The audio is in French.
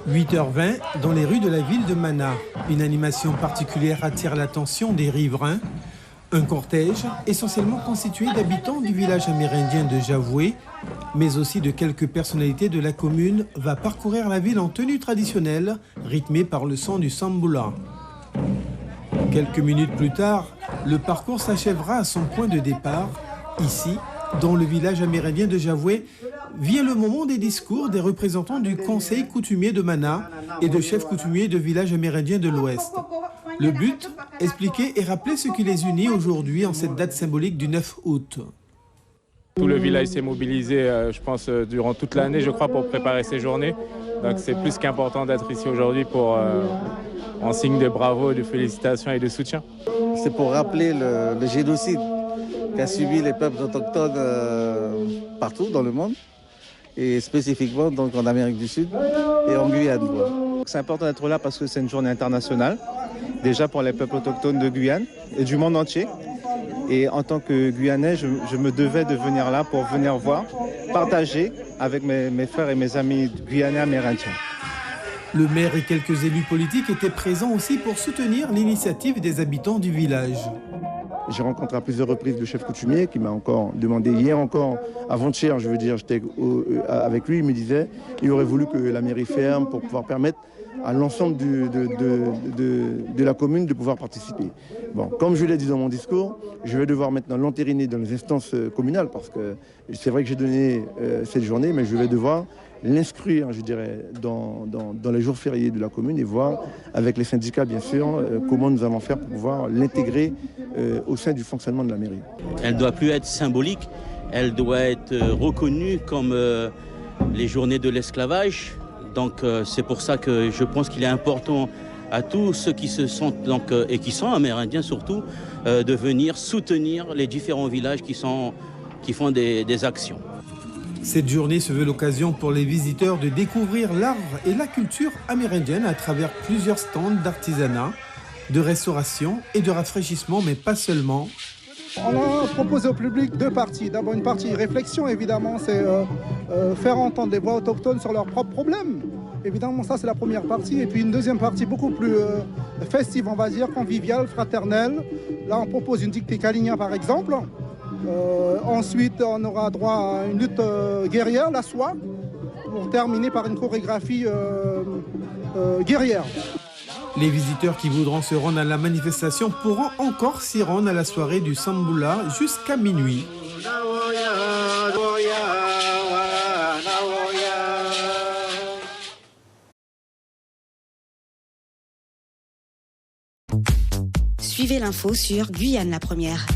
8h20 dans les rues de la ville de Mana. Une animation particulière attire l'attention des riverains. Un cortège essentiellement constitué d'habitants du village amérindien de Javoué, mais aussi de quelques personnalités de la commune, va parcourir la ville en tenue traditionnelle, rythmée par le son du samboula. Quelques minutes plus tard, le parcours s'achèvera à son point de départ. Ici, dans le village amérindien de Javoué, vient le moment des discours des représentants du conseil coutumier de Mana et de chefs coutumiers de villages amérindiens de l'Ouest. Le but, expliquer et rappeler ce qui les unit aujourd'hui en cette date symbolique du 9 août. Tout le village s'est mobilisé, je pense, durant toute l'année, je crois, pour préparer ces journées. Donc c'est plus qu'important d'être ici aujourd'hui en signe de bravo, de félicitations et de soutien. C'est pour rappeler le génocide qu'a subi les peuples autochtones partout dans le monde, et spécifiquement donc en Amérique du Sud et en Guyane. C'est important d'être là parce que c'est une journée internationale, déjà pour les peuples autochtones de Guyane et du monde entier. Et en tant que Guyanais, je me devais de venir là pour venir voir, partager avec mes frères et mes amis guyanais amérindiens. Le maire et quelques élus politiques étaient présents aussi pour soutenir l'initiative des habitants du village. J'ai rencontré à plusieurs reprises le chef coutumier qui m'a encore demandé, hier encore, avant-hier, je veux dire, j'étais avec lui, il me disait qu'il aurait voulu que la mairie ferme pour pouvoir permettre à l'ensemble de la commune de pouvoir participer. Bon, comme je l'ai dit dans mon discours, je vais devoir maintenant l'entériner dans les instances communales parce que c'est vrai que j'ai donné cette journée, mais je vais devoir l'inscrire, je dirais, dans les jours fériés de la commune et voir avec les syndicats, bien sûr, comment nous allons faire pour pouvoir l'intégrer au sein du fonctionnement de la mairie. Elle ne doit plus être symbolique, elle doit être reconnue comme les journées de l'esclavage. Donc c'est pour ça que je pense qu'il est important à tous ceux qui se sentent et qui sont amérindiens surtout de venir soutenir les différents villages qui font des actions. Cette journée se veut l'occasion pour les visiteurs de découvrir l'art et la culture amérindienne à travers plusieurs stands d'artisanat, de restauration et de rafraîchissement, mais pas seulement. On a proposé au public deux parties. D'abord une partie réflexion, évidemment, c'est faire entendre les voix autochtones sur leurs propres problèmes. Évidemment, ça c'est la première partie. Et puis une deuxième partie beaucoup plus festive, on va dire, conviviale, fraternelle. Là, on propose une dictée Kaligna, par exemple. Ensuite, on aura droit à une lutte guerrière, la soie, pour terminer par une chorégraphie guerrière. Les visiteurs qui voudront se rendre à la manifestation pourront encore s'y rendre à la soirée du Samboula jusqu'à minuit. Suivez l'info sur Guyane la Première.